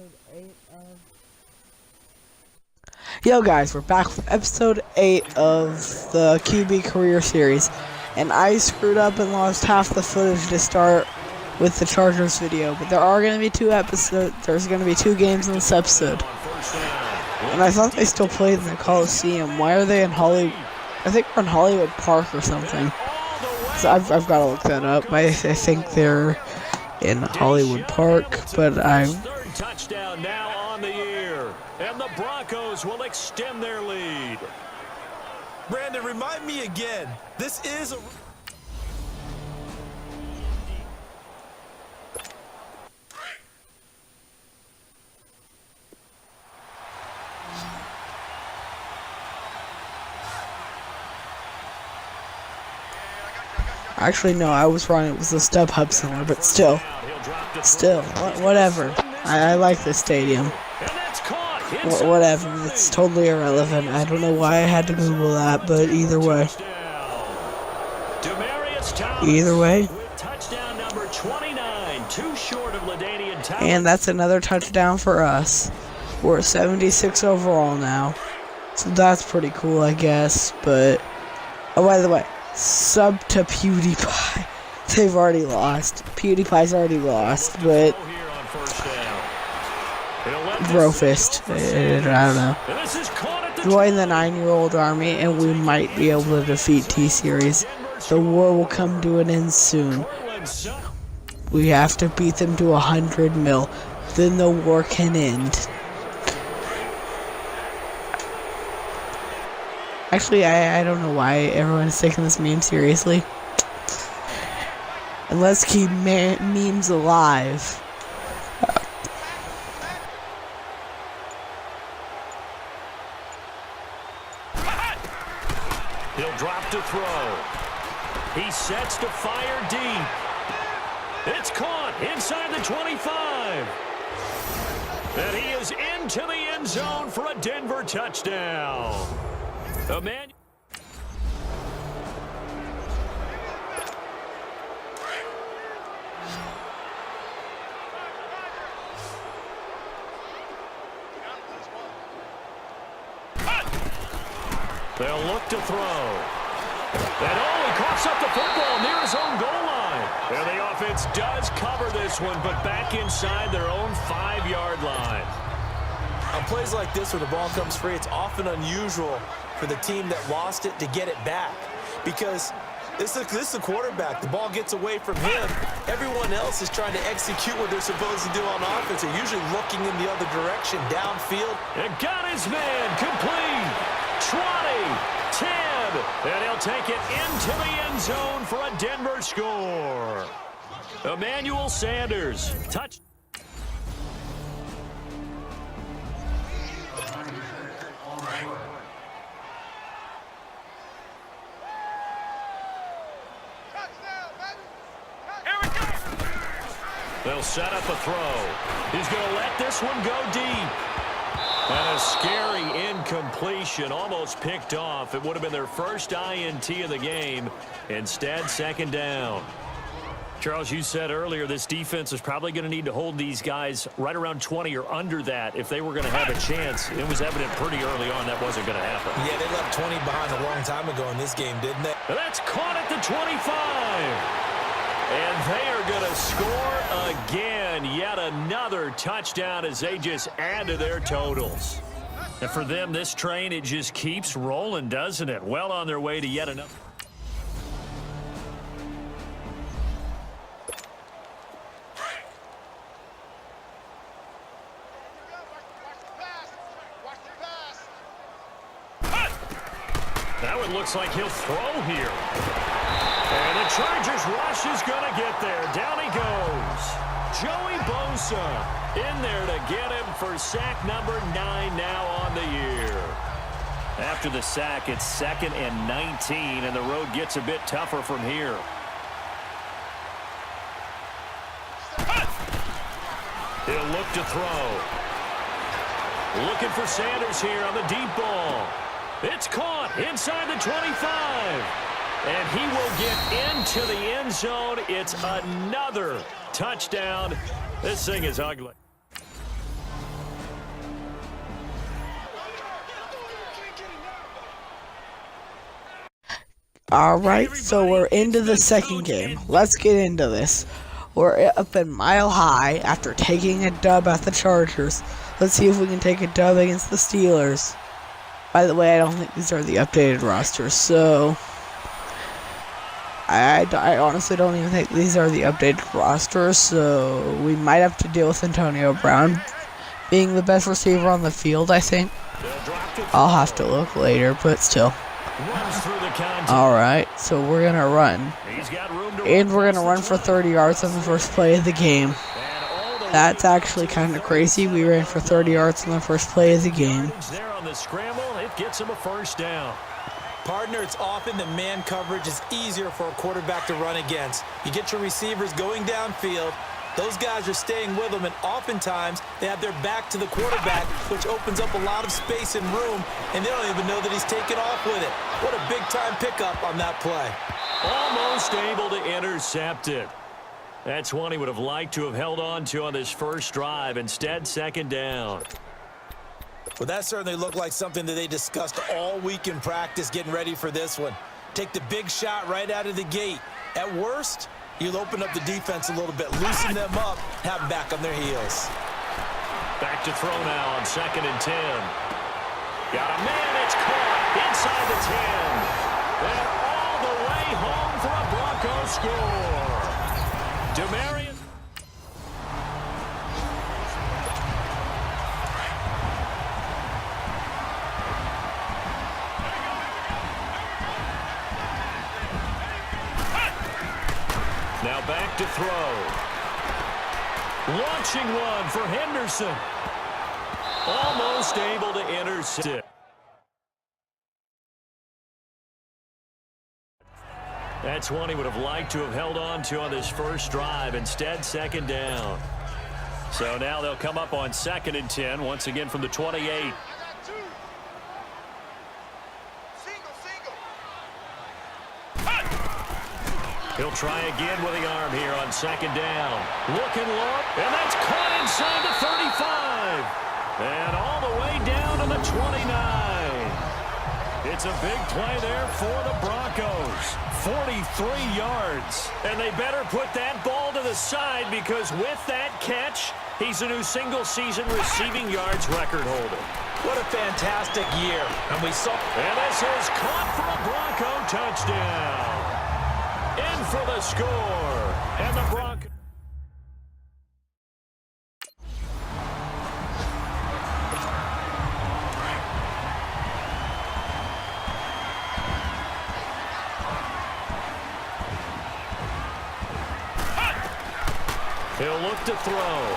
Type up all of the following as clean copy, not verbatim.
episode 8 of... Yo guys, we're back with episode 8 of the QB career series. And I screwed up and lost half the footage to start with the Chargers video. But there are going to be 2 episodes, there's going to be 2 games in this episode. And I thought they still played in the Coliseum. Why are they in Hollywood? I think we're in Hollywood Park or something. So I've got to look that up. I think they're in Hollywood Park, but Third touchdown now on the year, and the Broncos will extend their lead. Brandon, remind me again. This is a... Actually, no, I was wrong. It was the StubHub Center, but still, whatever. I like this stadium. Whatever, it's totally irrelevant. I don't know why I had to Google that, but either way. And that's another touchdown for us. We're 76 overall now, so that's pretty cool, I guess. But oh, by the way, sub to PewDiePie. They've already lost. PewDiePie's already lost, but Brofist, I don't know. Join the 9-year-old army and we might be able to defeat T-Series. The war will come to an end soon. We have to beat them to 100 mil. Then the war can end. Actually, I don't know why everyone's taking this meme seriously. And let's keep memes alive. He'll drop to throw. He sets to fire deep. It's caught inside the 25. And he is into the end zone for a Denver touchdown. A man. They'll look to throw. And he coughs up the football near his own goal line. And the offense does cover this one, but back inside their own 5-yard line. On plays like this where the ball comes free, it's often unusual for the team that lost it to get it back. Because this is the quarterback. The ball gets away from him. Everyone else is trying to execute what they're supposed to do on offense. They're usually looking in the other direction, downfield. And got his man complete. 20, 10, and he'll take it into the end zone for a Denver score. Emmanuel Sanders, touch. They'll set up a throw. He's going to let this one go deep. And a scary incompletion, almost picked off. It would have been their first INT of the game. Instead, second down. Charles, you said earlier this defense is probably going to need to hold these guys right around 20 or under that if they were going to have a chance. It was evident pretty early on that wasn't going to happen. Yeah, they left 20 behind a long time ago in this game, didn't they? And that's caught at the 25. And they are going to score again. Yet another touchdown as they just add to their totals. And for them, this train, it just keeps rolling, doesn't it? Well on their way to yet another. That one looks like he'll throw here. And the Chargers rush is going to get there. Down he goes. Joey Bosa in there to get him for sack number 9 now on the year. After the sack, it's 2nd and 19, and the road gets a bit tougher from here. He'll look to throw. Looking for Sanders here on the deep ball. It's caught inside the 25. And he will get into the end zone. It's another touchdown. This thing is ugly. Alright, so we're into the second game. Let's get into this. We're up in Mile High after taking a dub at the Chargers. Let's see if we can take a dub against the Steelers. By the way, I don't think these are the updated rosters, so I honestly don't even think these are the updated rosters, so we might have to deal with Antonio Brown being the best receiver on the field, I think. I'll have to look later, but still. Alright, so we're going to run. And we're going to run for 30 yards on the first play of the game. That's actually kind of crazy. We ran for 30 yards on the first play of the game. It gets him a first down. Partner, it's often that man coverage is easier for a quarterback to run against. You get your receivers going downfield. Those guys are staying with them, and oftentimes they have their back to the quarterback, which opens up a lot of space and room, and they don't even know that he's taken off with it. What a big-time pickup on that play. Almost able to intercept it. That's one he would have liked to have held on to on this first drive. Instead, second down. Well, that certainly looked like something that they discussed all week in practice getting ready for this one. Take the big shot right out of the gate. At worst, you'll open up the defense a little bit, loosen them up, have them back on their heels. Back to throw now on 2nd and 10. Got a man, it's caught inside the 10. And all the way home for a Broncos score. Demarius. Now back to throw. Launching one for Henderson. Almost able to intercept it. That's one he would have liked to have held on to on this first drive. Instead, second down. So now they'll come up on 2nd and 10, once again from the 28. He'll try again with the arm here on 2nd down. Looking low, and that's caught inside the 35. And all the way down to the 29. It's a big play there for the Broncos. 43 yards. And they better put that ball to the side, because with that catch, he's a new single-season receiving yards record holder. What a fantastic year. And we saw... And this is caught for a Bronco touchdown. In for the score. And the Broncos. He'll look to throw.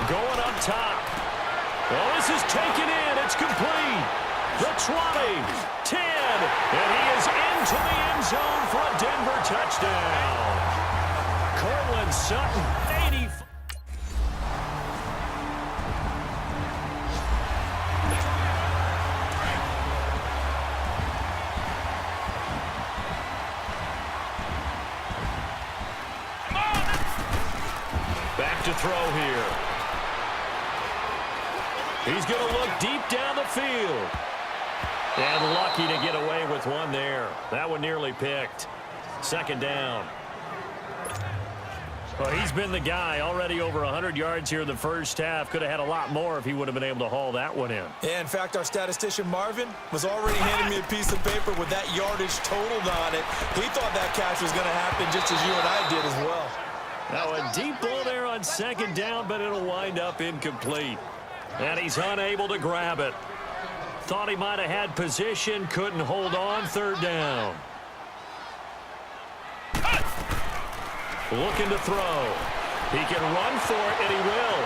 Going up top. Oh, this is taken in. It's complete. The 20, 10, and he is into the end zone for a Denver touchdown. Cortland Sutton, 80. Back to throw here. He's going to look deep down the field. And lucky to get away with one there. That one nearly picked. 2nd down. Well, he's been the guy. Already over 100 yards here in the first half. Could have had a lot more if he would have been able to haul that one in. Yeah, in fact, our statistician Marvin was already handing me a piece of paper with that yardage totaled on it. He thought that catch was going to happen just as you and I did as well. Now a deep ball there on 2nd down, but it'll wind up incomplete. And he's unable to grab it. Thought he might have had position, couldn't hold on. 3rd down. Looking to throw. He can run for it, and he will.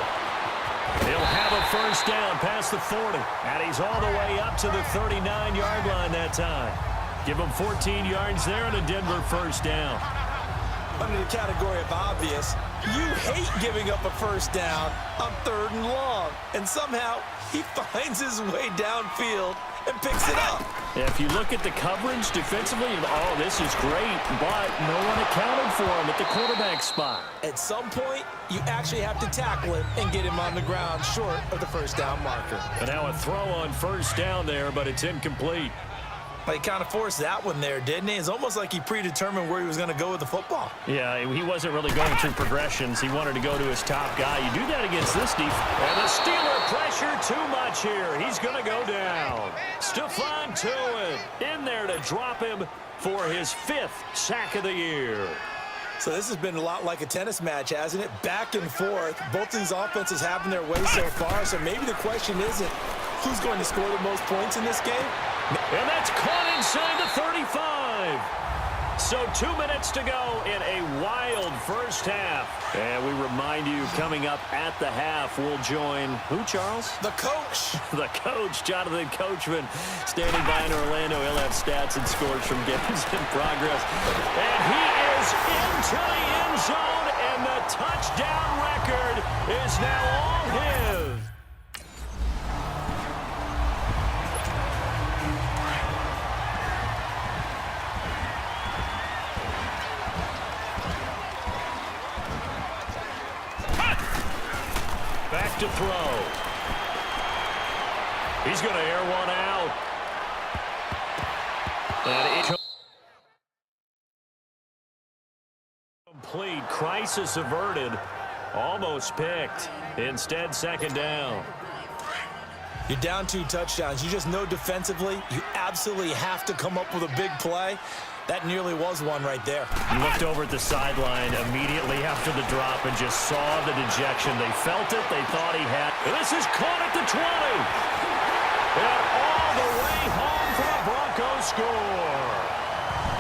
He'll have a first down past the 40. And he's all the way up to the 39-yard line that time. Give him 14 yards there and a Denver first down. Under the category of obvious, you hate giving up a first down on 3rd and long. And somehow he finds his way downfield and picks it up. Yeah, if you look at the coverage defensively, oh, this is great, but no one accounted for him at the quarterback spot. At some point, you actually have to tackle him and get him on the ground short of the first down marker. And now a throw on first down there, but it's incomplete. He kind of forced that one there, didn't he? It's almost like he predetermined where he was going to go with the football. Yeah, he wasn't really going through progressions. He wanted to go to his top guy. You do that against this defense. And the Steeler pressure too much here. He's going to go down. Stephon Tuitt in there to drop him for his 5th sack of the year. So this has been a lot like a tennis match, hasn't it? Back and forth. Both these offenses having their way so far. So maybe the question isn't who's going to score the most points in this game. And that's caught inside the 35. So 2 minutes to go in a wild first half. And we remind you, coming up at the half, we'll join who, Charles? The coach. The coach, Jonathan Coachman, standing by in Orlando. He'll have stats and scores from games in progress. And he is into the end zone, and the touchdown record is now all his. Back to throw. He's going to air one out. And it complete. Crisis averted. Almost picked. Instead, 2nd down. You're down 2 touchdowns. You just know defensively you absolutely have to come up with a big play. That nearly was one right there. You looked over at the sideline immediately after the drop and just saw the dejection. They felt it. They thought he had. This is caught at the 20. And all the way home for a Broncos score.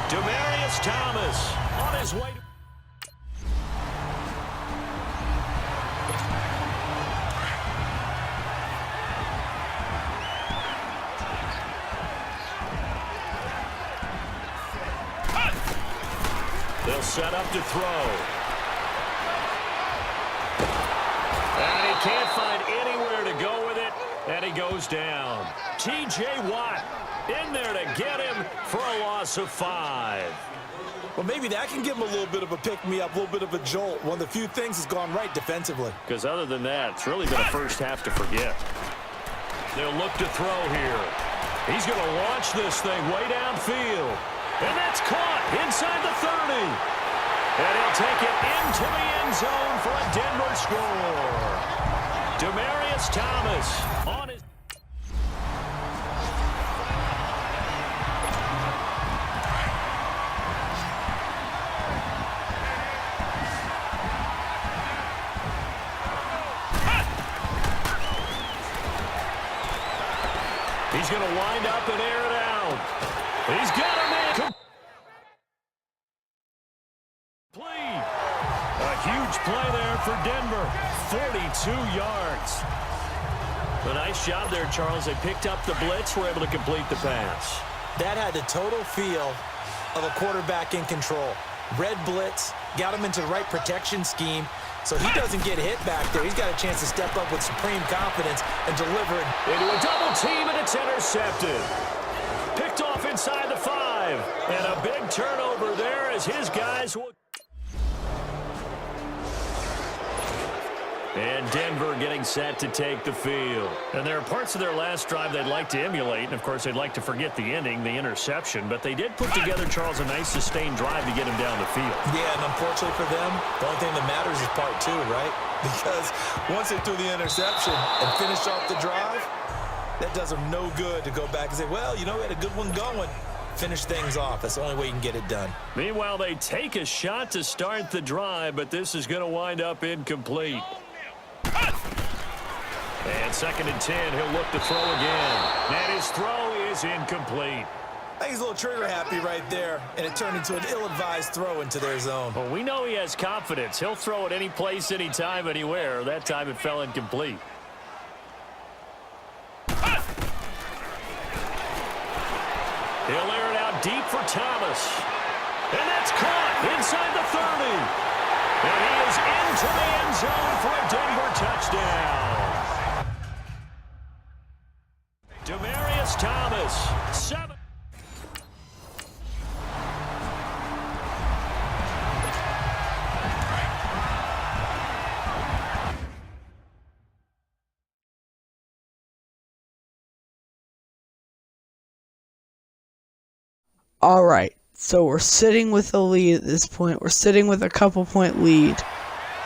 Demaryius Thomas on his way to... They'll set up to throw. And he can't find anywhere to go with it, and he goes down. T.J. Watt in there to get him for a loss of 5. Well, maybe that can give him a little bit of a pick-me-up, a little bit of a jolt. One of the few things that's gone right defensively. Because other than that, it's really been a first half to forget. They'll look to throw here. He's going to launch this thing way downfield. And that's caught inside the 30. And he'll take it into the end zone for a Denver score. Demaryius Thomas on his... He's going to wind up and air it out. He's got him in. Complete. A huge play there for Denver. 42 yards. A nice job there, Charles. They picked up the blitz, were able to complete the pass. That had the total feel of a quarterback in control. Red blitz, got him into the right protection scheme, so he doesn't get hit back there. He's got a chance to step up with supreme confidence and deliver it. Into a double team, and it's intercepted. Picked off inside the 5. And a big turnover there as his guys will... And Denver getting set to take the field. And there are parts of their last drive they'd like to emulate. And, of course, they'd like to forget the ending, the interception. But they did put together, Charles, a nice sustained drive to get him down the field. Yeah, and unfortunately for them, the only thing that matters is part 2, right? Because once they threw the interception and finished off the drive, that does them no good to go back and say, well, you know, we had a good one going. Finish things off. That's the only way you can get it done. Meanwhile, they take a shot to start the drive, but this is going to wind up incomplete. And 2nd and 10, he'll look to throw again. And his throw is incomplete. I think he's a little trigger happy right there, and it turned into an ill-advised throw into their zone. Well, we know he has confidence. He'll throw it any place, anytime, anywhere. That time it fell incomplete. He'll air it out deep for Thomas. And that's caught inside the 30. And he is into the end zone for a Denver touchdown. Demaryius Thomas, 7. Alright, so we're sitting with a lead at this point. We're sitting with a couple-point lead.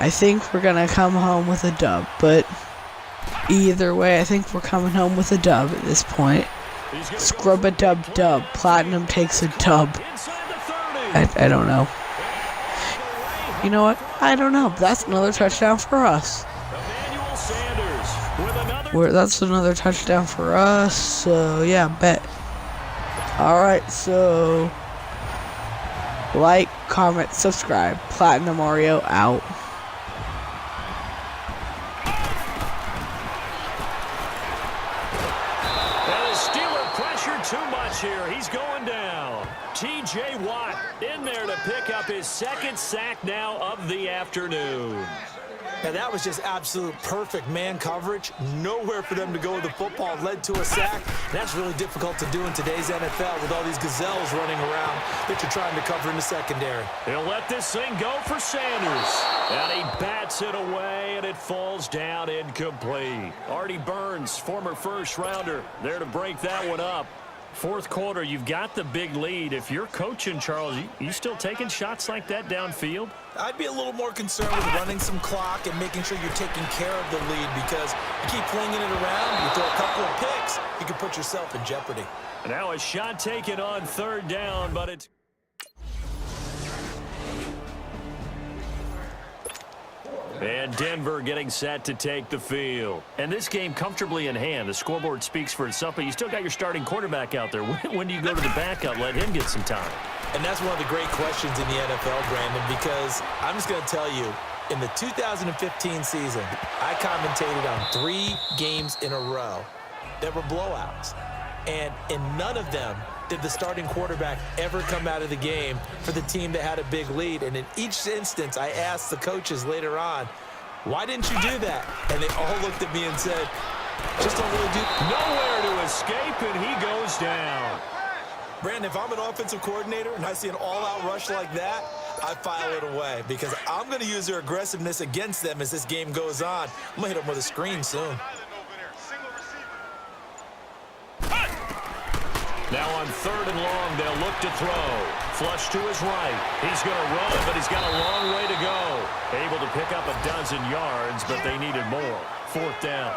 I think we're going to come home with a dub, but either way, I think we're coming home with a dub at this point. Scrub-a-dub-dub. Platinum takes a dub. I don't know. You know what? I don't know. That's another touchdown for us. That's another touchdown for us. So, yeah, bet. Alright, so like, comment, subscribe. Platinum Mario out. And the Steeler pressure too much here. He's going down. T.J. Watt in there to pick up his second sack now of the afternoon. And that was just absolute perfect man coverage. Nowhere for them to go with the football. Led to a sack. That's really difficult to do in today's NFL with all these gazelles running around that you're trying to cover in the secondary. He'll let this thing go for Sanders. And he bats it away, and it falls down incomplete. Artie Burns, former first-rounder, there to break that one up. Fourth quarter, you've got the big lead. If you're coaching, Charles, you still taking shots like that downfield? I'd be a little more concerned with running some clock and making sure you're taking care of the lead, because you keep flinging it around, you throw a couple of picks, you can put yourself in jeopardy. Now a shot taken on third down, but it's... And Denver getting set to take the field. And this game comfortably in hand. The scoreboard speaks for itself, but you still got your starting quarterback out there. When do you go to the backup, let him get some time? And that's one of the great questions in the NFL, Brandon, because I'm just going to tell you, in the 2015 season, I commentated on 3 games in a row that were blowouts. And in none of them did the starting quarterback ever come out of the game for the team that had a big lead. And in each instance, I asked the coaches later on, why didn't you do that? And they all looked at me and said, just don't really do. Nowhere to escape, and he goes down. Brandon, if I'm an offensive coordinator and I see an all-out rush like that, I file it away, because I'm going to use their aggressiveness against them as this game goes on. I'm going to hit them with a screen soon. Now on third and long, they'll look to throw. Flush to his right. He's going to run, but he's got a long way to go. Able to pick up a dozen yards, but they needed more. Fourth down.